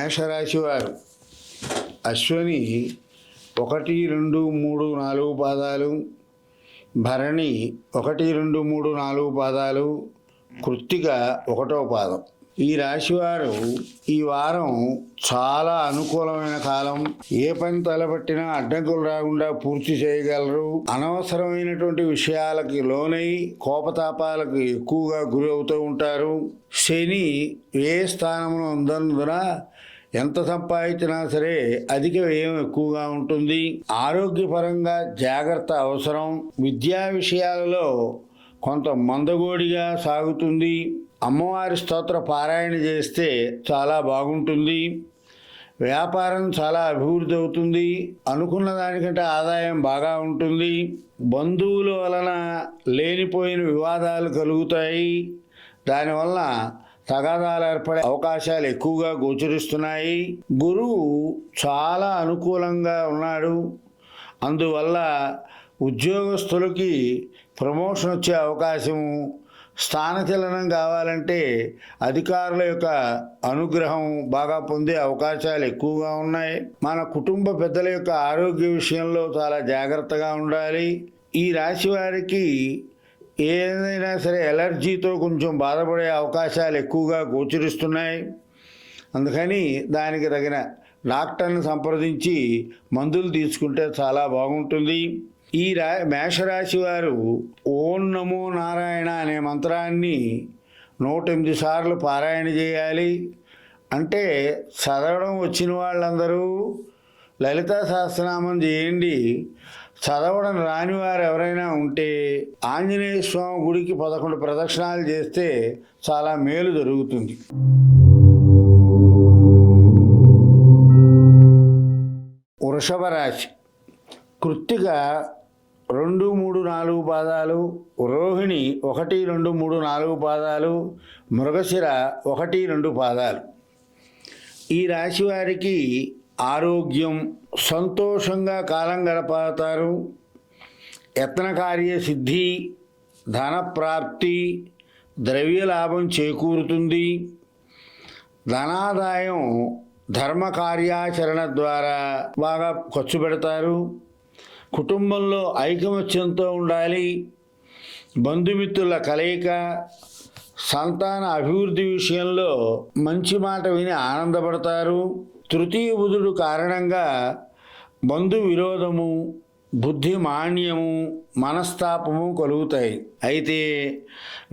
మేషరాశి వారు అశ్విని 1, 2, 3, 4 పాదాలు, భరణి 1, 2, 3, 4 పాదాలు, కృత్తిక 1వ పాదం. ఈ రాశివారు ఈ వారం చాలా అనుకూలమైన కాలం. ఏ పని తలపెట్టినా అడ్డంకులు రాకుండా పూర్తి చేయగలరు. అనవసరమైనటువంటి విషయాలకి లోనై కోపతాపాలకు ఎక్కువగా గురి అవుతూ ఉంటారు. శని ఏ స్థానంలో ఉందన్నందున ఎంత సంపాదించినా సరే అధిక వ్యయం ఎక్కువగా ఉంటుంది. ఆరోగ్యపరంగా జాగ్రత్త అవసరం. విద్యా విషయాలలో కొంత మందగోడిగా సాగుతుంది. అమ్మవారి స్తోత్ర పారాయణ చేస్తే చాలా బాగుంటుంది. వ్యాపారం చాలా అభివృద్ధి అవుతుంది. అనుకున్న దానికంటే ఆదాయం బాగా ఉంటుంది. బంధువుల వలన లేనిపోయిన వివాదాలు కలుగుతాయి. దానివల్ల తగాదాలు ఏర్పడే అవకాశాలు ఎక్కువగా గోచరిస్తున్నాయి. గురువు చాలా అనుకూలంగా ఉన్నాడు. అందువల్ల ఉద్యోగస్తులకి ప్రమోషన్ వచ్చే అవకాశము, స్థానచలనం కావాలంటే అధికారుల యొక్క అనుగ్రహం బాగా పొందే అవకాశాలు ఎక్కువగా ఉన్నాయి. మన కుటుంబ పెద్దల యొక్క ఆరోగ్య విషయంలో చాలా జాగ్రత్తగా ఉండాలి. ఈ రాశి వారికి ఏదైనా సరే ఎలర్జీతో కొంచెం బాధపడే అవకాశాలు ఎక్కువగా గోచరిస్తున్నాయి. అందుకని దానికి తగిన డాక్టర్ని సంప్రదించి మందులు తీసుకుంటే చాలా బాగుంటుంది. ఈ మేషరాశి వారు ఓం నమో నారాయణ అనే మంత్రాన్ని 108 సార్లు పారాయణ చేయాలి. అంటే చదవడం వచ్చిన వాళ్ళందరూ లలితా సహస్రనామం చేయండి. చదవడం రాని వారు ఎవరైనా ఉంటే ఆంజనేయ స్వామి గుడికి 11 ప్రదక్షిణాలు చేస్తే చాలా మేలు జరుగుతుంది. వృషభ రాశి కృత్తిక 2, 3, 4 పాదాలు, రోహిణి 1, 2, 3, 4 పాదాలు, మృగశిర 1, 2 పాదాలు. ఈ రాశి వారికి ఆరోగ్యం, సంతోషంగా కాలం గడపతారు. యత్న కార్య సిద్ధి, ధనప్రాప్తి, ద్రవ్య లాభం చేకూరుతుంది. ధనాదాయం ధర్మ కార్యాచరణ ద్వారా బాగా ఖర్చు పెడతారు. కుటుంబంలో ఐకమత్యంతో ఉండాలి. బంధుమిత్రుల కలయిక, సంతాన అభివృద్ధి విషయంలో మంచి మాట విని ఆనందపడతారు. తృతీయ బుధుడు కారణంగా బంధు విరోధము, బుద్ధి మాన్యము, మనస్తాపము కలుగుతాయి. అయితే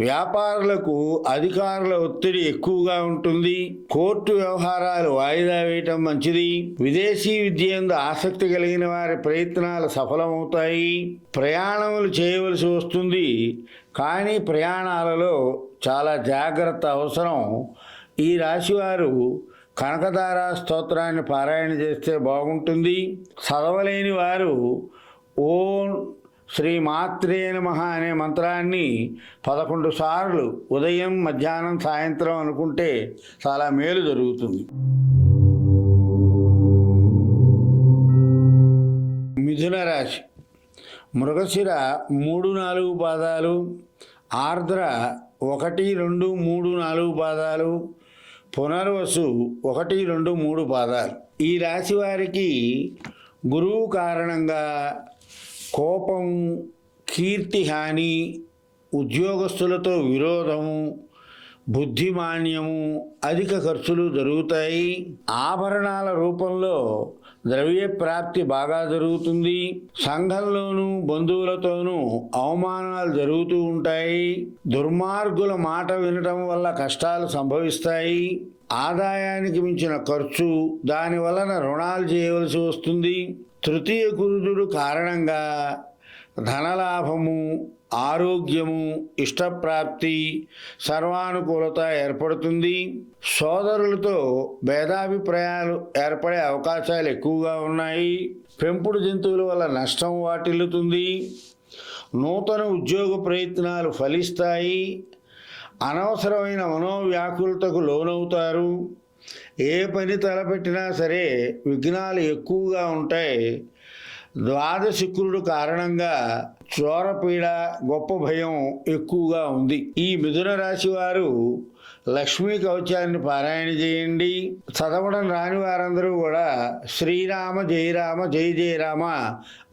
వ్యాపారులకు అధికారుల ఒత్తిడి ఎక్కువగా ఉంటుంది. కోర్టు వ్యవహారాలు వాయిదా వేయటం మంచిది. విదేశీ విద్య యందు ఆసక్తి కలిగిన వారి ప్రయత్నాలు సఫలమవుతాయి. ప్రయాణములు చేయవలసి వస్తుంది. కానీ ప్రయాణాలలో చాలా జాగ్రత్త అవసరం. ఈ రాశివారు కనకదార స్తోత్రాన్ని పారాయణ చేస్తే బాగుంటుంది. చదవలేని వారు ఓం శ్రీ మాత్రే నమః అనే మంత్రాన్ని 11 సార్లు ఉదయం, మధ్యాహ్నం, సాయంత్రం అనుకుంటే చాలా మేలు జరుగుతుంది. మిథున రాశి మృగశిర 3, 4 పాదాలు, ఆర్ద్ర 1, 2, 3, 4 పాదాలు, పునర్వసు 1, 2, 3 పాదాలు. ఈ రాశి వారికి గురువు కారణంగా కోపం, కీర్తిహాని, ఉద్యోగస్తులతో విరోధము, బుద్ధిమాన్యము, అధిక ఖర్చులు జరుగుతాయి. ఆభరణాల రూపంలో ద్రవ్య ప్రాప్తి బాగా జరుగుతుంది. సంఘంలోనూ బంధువులతోనూ అవమానాలు జరుగుతూ ఉంటాయి. దుర్మార్గుల మాట వినటం వల్ల కష్టాలు సంభవిస్తాయి. ఆదాయానికి మించిన ఖర్చు, దాని వలన రుణాలు చేయవలసి వస్తుంది. తృతీయ కురుడు కారణంగా ధనలాభము, ఆరోగ్యము, ఇష్టప్రాప్తి, సర్వానుకూలత ఏర్పడుతుంది. సోదరులతో భేదాభిప్రాయాలు ఏర్పడే అవకాశాలు ఎక్కువగా ఉన్నాయి. పెంపుడు జంతువుల వల్ల నష్టం వాటిల్లుతుంది. నూతన ఉద్యోగ ప్రయత్నాలు ఫలిస్తాయి. అనవసరమైన మనోవ్యాకులతకు లోనవుతారు. ఏ పని తలపెట్టినా సరే విఘ్నాలు ఎక్కువగా ఉంటాయి. ద్వాదశ శుక్రుడు కారణంగా చోరపీడ, గొప్ప భయం ఎక్కువగా ఉంది. ఈ మిథున రాశి వారు లక్ష్మీ కవచాన్ని పారాయణ చేయండి. చదవడం రాని వారందరూ కూడా శ్రీరామ జయ రామ జయ జయ రామ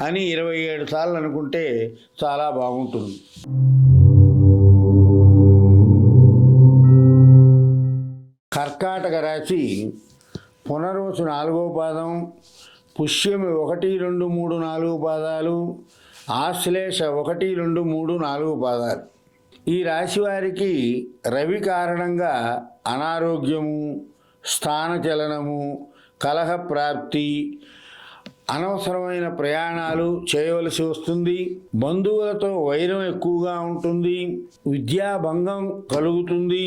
అని 27 సార్లు అనుకుంటే చాలా బాగుంటుంది. కర్కాటక రాశి పునర్వసు 4వ పాదం, పుష్యమి 1, 2, 3, 4 పాదాలు, ఆశ్లేష 1, 2, 3, 4 పాదాలు. ఈ రాశి వారికి రవి కారణంగా అనారోగ్యము, స్థానచలనము, కలహ ప్రాప్తి, అనవసరమైన ప్రయాణాలు చేయవలసి వస్తుంది. బంధువులతో వైరం ఎక్కువగా ఉంటుంది. విద్యాభంగం కలుగుతుంది.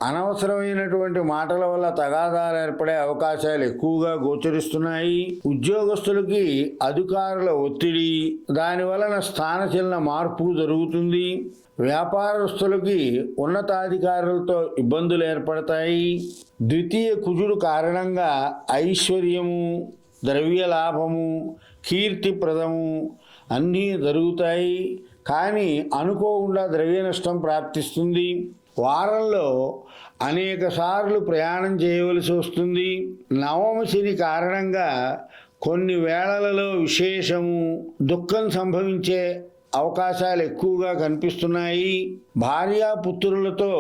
అనవసరమైనటువంటి మాటల వల్ల తగాదాలు ఏర్పడే అవకాశాలు ఎక్కువగా గోచరిస్తున్నాయి. ఉద్యోగస్తులకి అధికారుల ఒత్తిడి, దాని వలన స్థానచలన మార్పు జరుగుతుంది. వ్యాపారస్తులకి ఉన్నతాధికారులతో ఇబ్బందులు ఏర్పడతాయి. ద్వితీయ కుజుడు కారణంగా ఐశ్వర్యము, ద్రవ్య లాభము, కీర్తిప్రదము అన్నీ జరుగుతాయి. కానీ అనుకోకుండా ద్రవ్య నష్టం ప్రాప్తిస్తుంది. వారంలో అనేక సార్లు ప్రయాణం చేయవలసి వస్తుంది. నవమ శని కారణంగా కొన్ని వేళలలో విశేషము, దుఃఖం సంభవించే అవకాశాలు ఎక్కువగా కనిపిస్తున్నాయి. భార్యాపుత్రులతో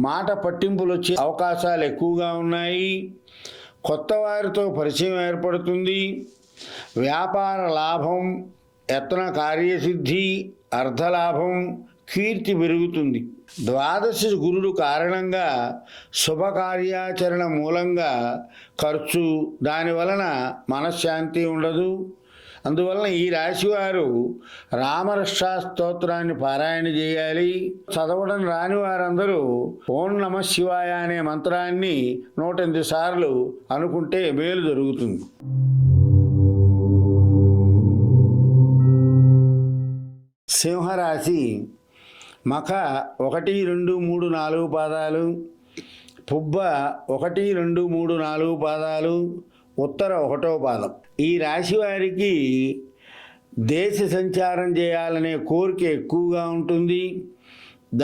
మాట పట్టింపులు వచ్చే అవకాశాలు ఎక్కువగా ఉన్నాయి. కొత్త వారితో పరిచయం ఏర్పడుతుంది. వ్యాపార లాభం, యత్న కార్యసిద్ధి, అర్ధలాభం, కీర్తి పెరుగుతుంది. ద్వాదశ గురుడు కారణంగా శుభకార్యాచరణ మూలంగా ఖర్చు, దాని వలన మనశ్శాంతి ఉండదు. అందువలన ఈ రాశివారు రామరక్షా స్తోత్రాన్ని పారాయణ చేయాలి. చదవడం రాని వారందరూ ఓం నమః శివాయ అనే మంత్రాన్ని 108 సార్లు అనుకుంటే మేలు జరుగుతుంది. సింహరాశి మఖ 1, 2, 3, 4 పాదాలు, పుబ్బ 1, 2, 3, 4 పాదాలు, ఉత్తర 1వ పాదం. ఈ రాశి వారికి దేశ సంచారం చేయాలనే కోరిక ఎక్కువగా ఉంటుంది.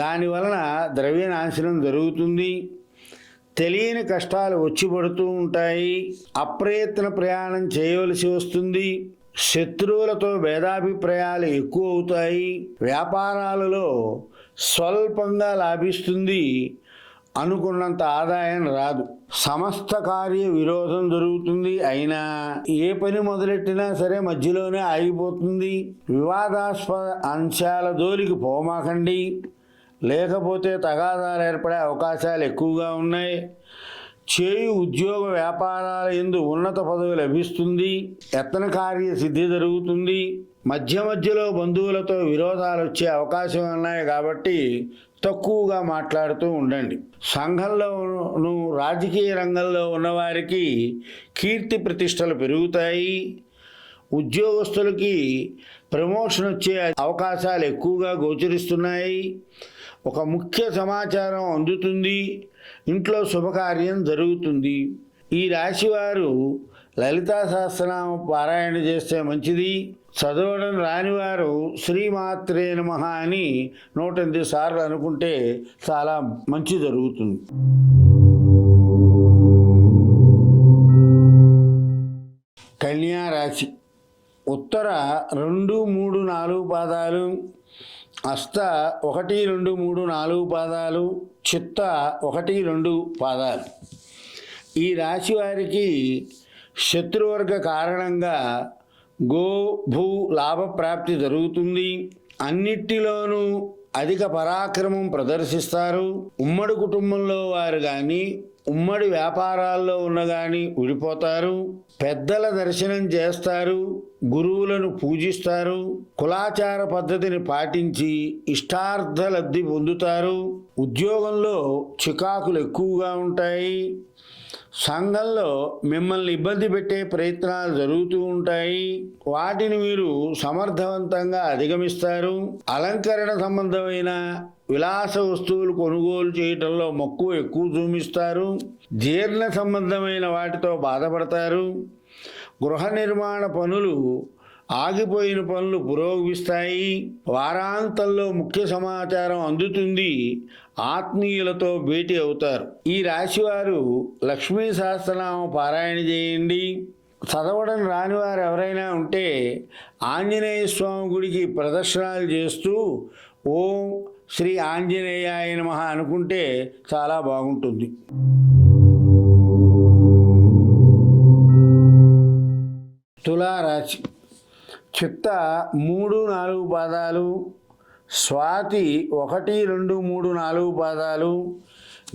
దానివలన ద్రవ్యనాశనం జరుగుతుంది. తెలియని కష్టాలు వచ్చి పడుతూ ఉంటాయి. అప్రయత్న ప్రయాణం చేయవలసి వస్తుంది. శత్రువులతో భేదాభిప్రాయాలు ఎక్కువ అవుతాయి. వ్యాపారాలలో స్వల్పంగా లాభిస్తుంది. అనుకున్నంత ఆదాయం రాదు. సమస్త కార్య విరోధం జరుగుతుంది. అయినా ఏ పని మొదలెట్టినా సరే మధ్యలోనే ఆగిపోతుంది. వివాదాస్పద అంశాల జోలికి పోమాకండి, లేకపోతే తగాదాలు ఏర్పడే అవకాశాలు ఎక్కువగా ఉన్నాయి. చేయు ఉద్యోగ వ్యాపారాల యందు ఉన్నత పదవి లభిస్తుంది. యత్న కార్య సిద్ధి జరుగుతుంది. మధ్యలో బంధువులతో విరోధాలు వచ్చే అవకాశం ఉన్నాయి కాబట్టి తక్కువగా మాట్లాడుతూ ఉండండి. సంఘంలోనూ రాజకీయ రంగంలో ఉన్నవారికి కీర్తి ప్రతిష్టలు పెరుగుతాయి. ఉద్యోగస్తులకి ప్రమోషన్ వచ్చే అవకాశాలు ఎక్కువగా గోచరిస్తున్నాయి. ఒక ముఖ్య సమాచారం అందుతుంది. ఇంట్లో శుభకార్యం జరుగుతుంది. ఈ రాశివారు లలితా సహస్రనామ పారాయణ చేస్తే మంచిది. చదవడం రానివారు శ్రీమాత్రే నమః అని 108 సార్లు అనుకుంటే చాలా మంచి జరుగుతుంది. కన్యా రాశి ఉత్తర 2, 3, 4 పాదాలు, హస్త 1, 2, 3, 4 పాదాలు, చిత్త 1, 2 పాదాలు. ఈ రాశి వారికి శత్రువర్గ కారణంగా గో భూ లాభప్రాప్తి జరుగుతుంది. అన్నిటిలోనూ అధిక పరాక్రమం ప్రదర్శిస్తారు. ఉమ్మడి కుటుంబంలో వారు కానీ, ఉమ్మడి వ్యాపారాల్లో ఉన్న కానీ విడిపోతారు. పెద్దల దర్శనం చేస్తారు. గురువులను పూజిస్తారు. కులాచార పద్ధతిని పాటించి ఇష్టార్థ లబ్ధి పొందుతారు. ఉద్యోగంలో చికాకులు ఎక్కువగా ఉంటాయి. సంఘంలో మిమ్మల్ని ఇబ్బంది పెట్టే ప్రయత్నాలు జరుగుతూ ఉంటాయి. వాటిని మీరు సమర్థవంతంగా అధిగమిస్తారు. అలంకరణ సంబంధమైన విలాస వస్తువులు కొనుగోలు చేయటంలో మక్కువ ఎక్కువ చూపిస్తారు. జీర్ణ సంబంధమైన వాటితో బాధపడతారు. గృహ నిర్మాణ పనులు ఆగిపోయిన పనులు పురోగమిస్తాయి. వారాంతంలో ముఖ్య సమాచారం అందుతుంది. ఆత్మీయులతో భేటీ అవుతారు. ఈ రాశివారు లక్ష్మీ సహస్రనామం పారాయణ చేయండి. చదవడం రాని వారు ఎవరైనా ఉంటే ఆంజనేయ స్వామి గుడికి ప్రదర్శనలు చేస్తూ ఓం శ్రీ ఆంజనేయాయ నమః అనుకుంటే చాలా బాగుంటుంది. తులారాశి. చిత్త 3, 4 పాదాలు, స్వాతి 1, 2, 3, 4 పాదాలు,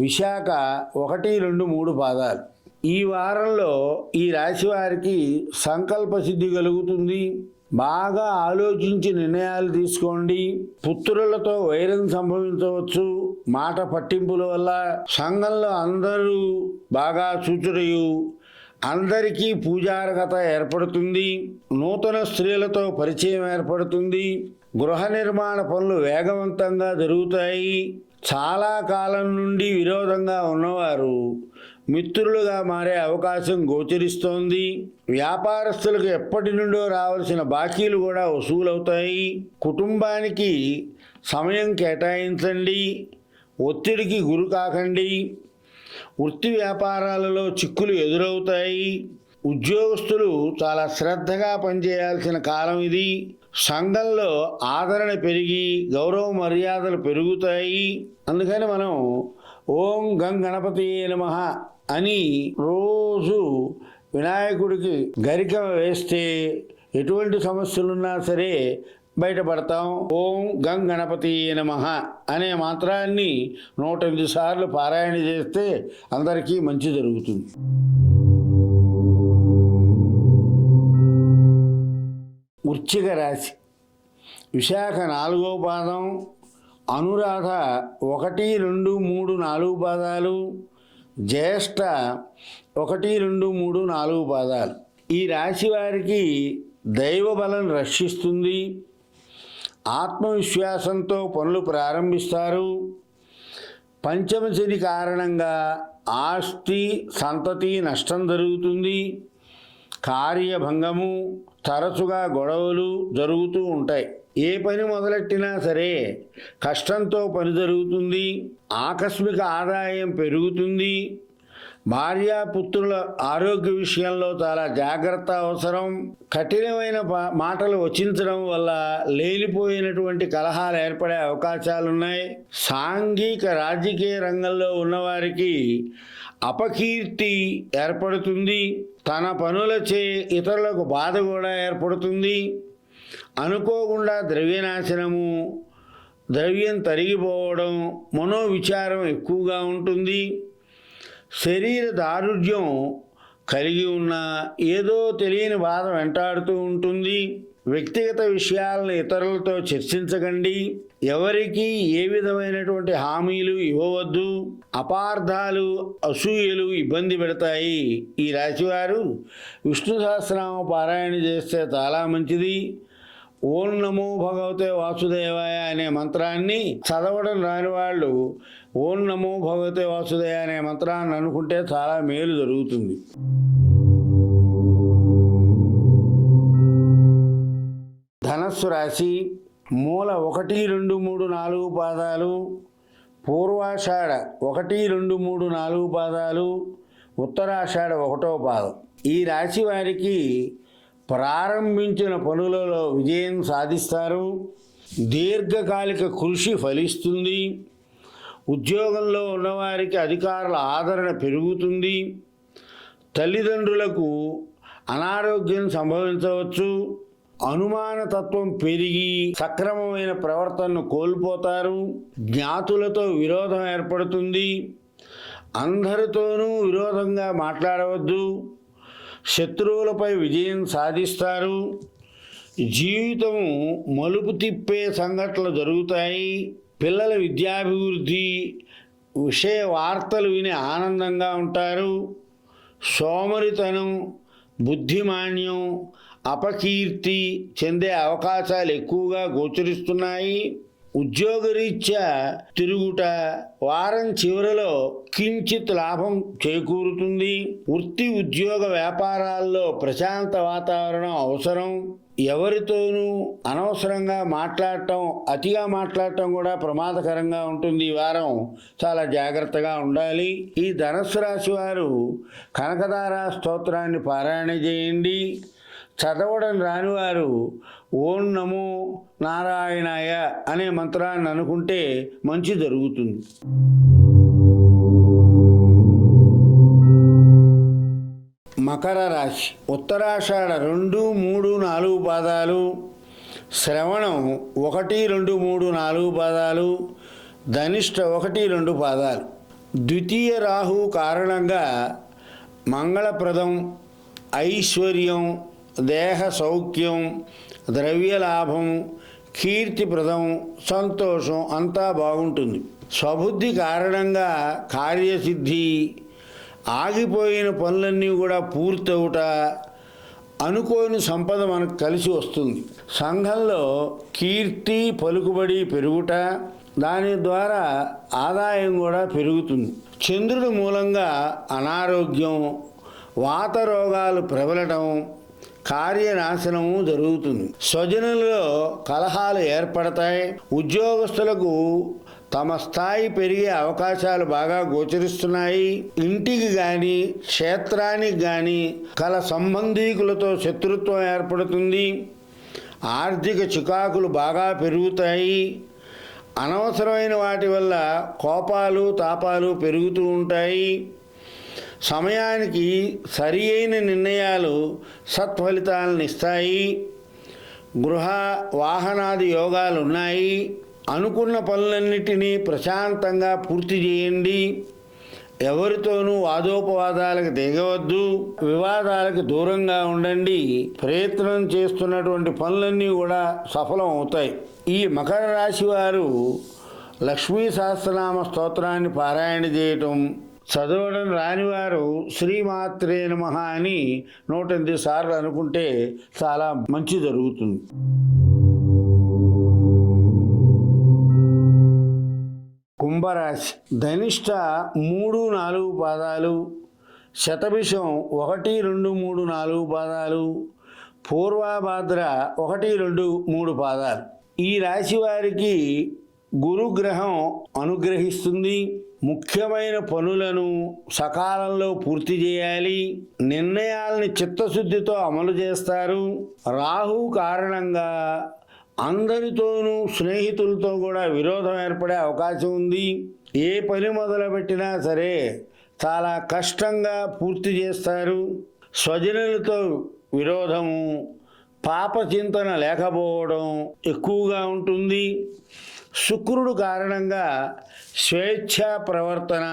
విశాఖ 1, 2, 3 పాదాలు. ఈ వారంలో ఈ రాశి వారికి సంకల్ప సిద్ధి కలుగుతుంది. బాగా ఆలోచించి నిర్ణయాలు తీసుకోండి. పుత్రులతో వైరం సంభవించవచ్చు. మాట పట్టింపుల వల్ల సంఘంలో అందరూ బాగా చూచురయు. అందరికీ పూజార్హత ఏర్పడుతుంది. నూతన స్త్రీలతో పరిచయం ఏర్పడుతుంది. గృహ నిర్మాణ పనులు వేగవంతంగా జరుగుతాయి. చాలా కాలం నుండి విరోధంగా ఉన్నవారు మిత్రులుగా మారే అవకాశం గోచరిస్తోంది. వ్యాపారస్తులకు ఎప్పటి నుండో రావాల్సిన బాకీలు కూడా వసూలవుతాయి. కుటుంబానికి సమయం కేటాయించండి. ఒత్తిడికి గురి కాకండి. వృత్తి వ్యాపారాలలో చిక్కులు ఎదురవుతాయి. ఉద్యోగస్తులు చాలా శ్రద్ధగా పనిచేయాల్సిన కాలం ఇది. సంఘంలో ఆదరణ పెరిగి గౌరవ మర్యాదలు పెరుగుతాయి. అందుకని మనం ఓం గం గణపతియే నమః అని రోజు వినాయకుడికి గరిక వేస్తే ఎటువంటి సమస్యలున్నా సరే బయటపడతాం. ఓం గం గణపతియే నమః అనే మంత్రాన్ని 108 సార్లు పారాయణ చేస్తే అందరికీ మంచి జరుగుతుంది. వృశ్చిక రాశి. విశాఖ 4వ పాదం, అనురాధ 1, 2, 3, 4 పాదాలు, జ్యేష్ఠ 1, 2, 3, 4 పాదాలు. ఈ రాశి వారికి దైవ బలం రక్షిస్తుంది. ఆత్మవిశ్వాసంతో పనులు ప్రారంభిస్తారు. పంచమ శని కారణంగా ఆస్తి సంతతి నష్టం జరుగుతుంది. కార్యభంగము, తరచుగా గొడవలు జరుగుతూ ఉంటాయి. ఏ పని మొదలెట్టినా సరే కష్టంతో పని జరుగుతుంది. ఆకస్మిక ఆదాయం పెరుగుతుంది. భార్యాపుత్రుల ఆరోగ్య విషయంలో చాలా జాగ్రత్త అవసరం. కఠినమైన మాటలు వచించడం వల్ల లేనిపోయినటువంటి కలహాలు ఏర్పడే అవకాశాలున్నాయి. సాంఘిక రాజకీయ రంగంలో ఉన్నవారికి అపకీర్తి ఏర్పడుతుంది. తన పనులచే ఇతరులకు బాధ కూడా ఏర్పడుతుంది. అనుకోకుండా ద్రవ్యనాశనము, ద్రవ్యం తరిగిపోవడం, మనోవిచారం ఎక్కువగా ఉంటుంది. శరీర దారుఢ్యం కలిగి ఉన్న ఏదో తెలియని బాధ వెంటాడుతూ ఉంటుంది. వ్యక్తిగత విషయాలను ఇతరులతో చర్చించకండి. ఎవరికి ఏ విధమైనటువంటి హామీలు ఇవ్వవద్దు. అపార్థాలు, అసూయలు ఇబ్బంది పెడతాయి. ఈ రాశివారు విష్ణు సహస్రనామ పారాయణ చేస్తే చాలా మంచిది. ఓం నమో భగవతే వాసుదేవాయ అనే మంత్రాన్ని చదవడం రాని వాళ్ళు ఓం నమో భగవతే వాసుదేవాయ అనే మంత్రాన్ని అనుకుంటే చాలా మేలు జరుగుతుంది. ధనస్సు రాశి. మూల 1, 2, 3, 4 పాదాలు, పూర్వాషాఢ 1, 2, 3, 4 పాదాలు, ఉత్తరాషాఢ 1వ పాదం. ఈ రాశి వారికి ప్రారంభించిన పనులలో విజయం సాధిస్తారు. దీర్ఘకాలిక కృషి ఫలిస్తుంది. ఉద్యోగంలో ఉన్నవారికి అధికారుల ఆదరణ పెరుగుతుంది. తల్లిదండ్రులకు అనారోగ్యం సంభవించవచ్చు. అనుమానతత్వం పెరిగి సక్రమమైన ప్రవర్తనను కోల్పోతారు. జ్ఞాతులతో విరోధం ఏర్పడుతుంది. అందరితోనూ విరోధంగా మాట్లాడవద్దు. శత్రువులపై విజయం సాధిస్తారు. జీవితము మలుపు తిప్పే సంఘటనలు జరుగుతాయి. పిల్లల విద్యాభివృద్ధి విషయ వార్తలు విని ఆనందంగా ఉంటారు. సోమరితనం, బుద్ధిమాన్యం, అపకీర్తి చెందే అవకాశాలు ఎక్కువగా గోచరిస్తున్నాయి. ఉద్యోగరీత్యా తిరుగుట, వారం చివరిలో కించిత్ లాభం చేకూరుతుంది. వృత్తి ఉద్యోగ వ్యాపారాల్లో ప్రశాంత వాతావరణం అవసరం. ఎవరితోనూ అనవసరంగా మాట్లాడటం, అతిగా మాట్లాడటం కూడా ప్రమాదకరంగా ఉంటుంది. ఈ వారం చాలా జాగ్రత్తగా ఉండాలి. ఈ ధనుస్సు రాశి వారు కనకదార స్తోత్రాన్ని పారాయణ చేయండి. చదవడం రానివారు ఓం నమో నారాయణాయ అనే మంత్రాన్ని అనుకుంటే మంచి జరుగుతుంది. మకర రాశి ఉత్తరాషాఢ 2, 3, 4 పాదాలు, శ్రవణం 1, 2, 3, 4 పాదాలు, ధనిష్ట 1, 2 పాదాలు. ద్వితీయ రాహు కారణంగా మంగళప్రదం, ఐశ్వర్యం, దేహ సౌఖ్యం, ద్రవ్యలాభం, కీర్తిప్రదం, సంతోషం అంతా బాగుంటుంది. స్వబుద్ధి కారణంగా కార్యసిద్ధి, ఆగిపోయిన పనులన్నీ కూడా పూర్తవుట, అనుకోని సంపద మనకు కలిసి వస్తుంది. సంఘంలో కీర్తి పలుకుబడి పెరుగుట, దాని ద్వారా ఆదాయం కూడా పెరుగుతుంది. చంద్రుడి మూలంగా అనారోగ్యం, వాత రోగాలు ప్రబలటం, కార్యనాశనము జరుగుతుంది. స్వజనులలో కలహాలు ఏర్పడతాయి. ఉద్యోగస్తులకు తమ స్థాయి పెరిగే అవకాశాలు బాగా గోచరిస్తున్నాయి. ఇంటికి కానీ క్షేత్రానికి కానీ కల సంబంధీకులతో శత్రుత్వం ఏర్పడుతుంది. ఆర్థిక చికాకులు బాగా పెరుగుతాయి. అనవసరమైన వాటి వల్ల కోపాలు తాపాలు పెరుగుతూ ఉంటాయి. సమయానికి సరి అయిన నిర్ణయాలు సత్ఫలితాలను ఇస్తాయి. గృహ వాహనాది యోగాలు ఉన్నాయి. అనుకున్న పనులన్నిటినీ ప్రశాంతంగా పూర్తి చేయండి. ఎవరితోనూ వాదోపవాదాలకు దిగవద్దు. వివాదాలకు దూరంగా ఉండండి. ప్రయత్నం చేస్తున్నటువంటి పనులన్నీ కూడా సఫలం అవుతాయి. ఈ మకర రాశి వారు లక్ష్మీ సహస్రనామ స్తోత్రాన్ని పారాయణ చేయటం, చదవడం రానివారు శ్రీమాత్రే నమః అని 108 సార్లు అనుకుంటే చాలా మంచి జరుగుతుంది. కుంభరాశి ధనిష్ట 3, 4 పాదాలు, శతభిషం 1, 2, 3, 4 పాదాలు, పూర్వభాద్ర 1, 2, 3 పాదాలు. ఈ రాశి వారికి గురుగ్రహం అనుగ్రహిస్తుంది. ముఖ్యమైన పనులను సకాలంలో పూర్తి చేయాలి. నిర్ణయాల్ని చిత్తశుద్ధితో అమలు చేస్తారు. రాహు కారణంగా అందరితోనూ స్నేహితులతో కూడా విరోధం ఏర్పడే అవకాశం ఉంది. ఏ పని మొదలుపెట్టినా సరే చాలా కష్టంగా పూర్తి చేస్తారు. స్వజనులతో విరోధము, పాపచింతన లేకపోవడం ఎక్కువగా ఉంటుంది. శుక్రుడు కారణంగా స్వేచ్ఛా ప్రవర్తన,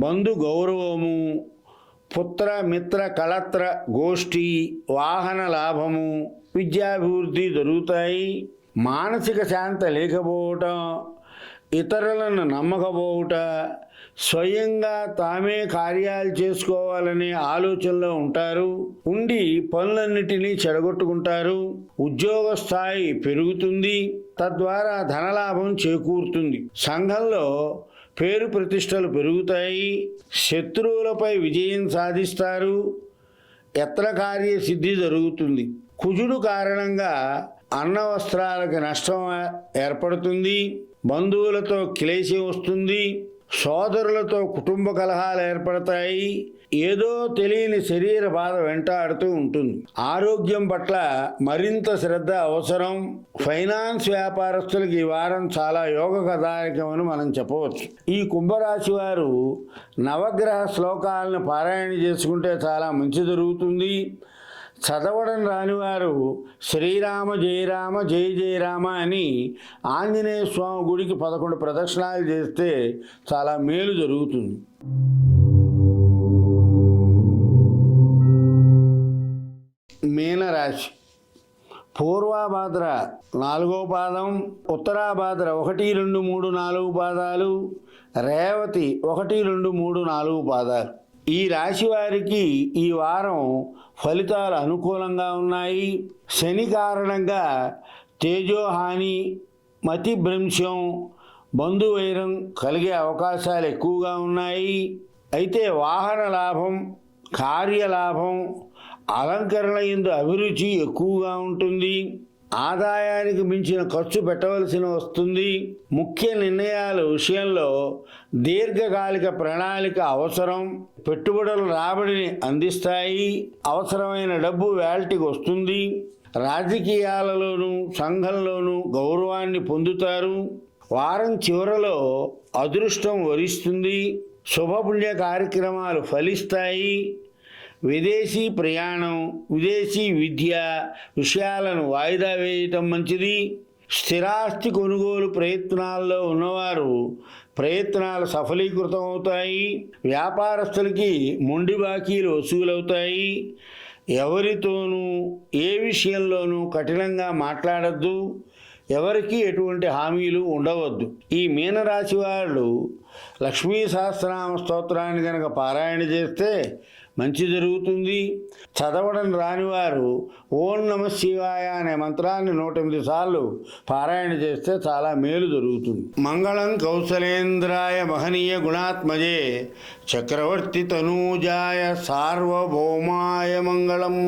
బంధు గౌరవము, పుత్ర మిత్ర కళత్ర గోష్ఠి, వాహన లాభము, విద్యాభివృద్ధి జరుగుతాయి. మానసిక శాంతి లేకపోవటం, ఇతరులను నమ్మకపోవట, స్వయంగా తామే కార్యాలు చేసుకోవాలనే ఆలోచనలో ఉంటారు. ఉండి పనులన్నిటినీ చెడగొట్టుకుంటారు. ఉద్యోగ స్థాయి పెరుగుతుంది. తద్వారా ధనలాభం చేకూరుతుంది. సంఘంలో పేరు ప్రతిష్టలు పెరుగుతాయి. శత్రువులపై విజయం సాధిస్తారు. యత్న కార్యసిద్ధి జరుగుతుంది. కుజుడు కారణంగా అన్న వస్త్రాలకు నష్టం ఏర్పడుతుంది. బంధువులతో క్లేశం వస్తుంది. సోదరులతో కుటుంబ కలహాలు ఏర్పడతాయి. ఏదో తెలియని శరీర బాధ వెంటాడుతూ ఉంటుంది. ఆరోగ్యం పట్ల మరింత శ్రద్ధ అవసరం. ఫైనాన్స్ వ్యాపారస్తులకు ఈ వారం చాలా యోగదాయకమని మనం చెప్పవచ్చు. ఈ కుంభరాశి వారు నవగ్రహ శ్లోకాలను పారాయణ చేసుకుంటే చాలా మంచి జరుగుతుంది. చదవడం రానివారు శ్రీరామ జయ రామ జయ జయ రామ అని ఆంజనేయ స్వామి గుడికి 11 ప్రదక్షిణాలు చేస్తే చాలా మేలు జరుగుతుంది. మీనరాశి పూర్వభాద్ర 4వ పాదం, ఉత్తరాభాద్ర 1, 2, 3, 4 పాదాలు, రేవతి 1, 2, 3, 4 పాదాలు. ఈ రాశి వారికి ఈ వారం ఫలితాలు అనుకూలంగా ఉన్నాయి. శని కారణంగా తేజోహాని, మతిభ్రంశం, బంధువైరం కలిగే అవకాశాలు ఎక్కువగా ఉన్నాయి. అయితే వాహన లాభం, కార్యలాభం, అలంకరణ యందు అభిరుచి ఎక్కువగా ఉంటుంది. ఆదాయానికి మించిన ఖర్చు పెట్టవలసి వస్తుంది. ముఖ్య నిర్ణయాల విషయంలో దీర్ఘకాలిక ప్రణాళిక అవసరం. పెట్టుబడుల రాబడిని అందిస్తాయి. అవసరమైన డబ్బు వేల్టికి వస్తుంది. రాజకీయాలలోనూ సంఘంలోనూ గౌరవాన్ని పొందుతారు. వారం చివరలో అదృష్టం వరిస్తుంది. శుభపుణ్య కార్యక్రమాలు ఫలిస్తాయి. విదేశీ ప్రయాణం, విదేశీ విద్య విషయాలను వాయిదా వేయటం మంచిది. స్థిరాస్తి కొనుగోలు ప్రయత్నాల్లో ఉన్నవారు ప్రయత్నాలు సఫలీకృతం అవుతాయి. వ్యాపారస్తులకి మొండి బాకీలు వసూలవుతాయి. ఎవరితోనూ ఏ విషయంలోనూ కఠినంగా మాట్లాడద్దు. ఎవరికి ఎటువంటి హామీలు ఉండవద్దు. ఈ మీనరాశి వాళ్ళు లక్ష్మీ సహస్రనామ స్తోత్రాన్ని కనుక పారాయణ చేస్తే మంచి జరుగుతుంది. చదవడం రానివారు ఓం నమః శివాయ అనే మంత్రాన్ని 108 సార్లు పారాయణ చేస్తే చాలా మేలు జరుగుతుంది. మంగళం కౌసలేంద్రాయ మహనీయ గుణాత్మజే చక్రవర్తి తనూజాయ సార్వభౌమాయ మంగళం.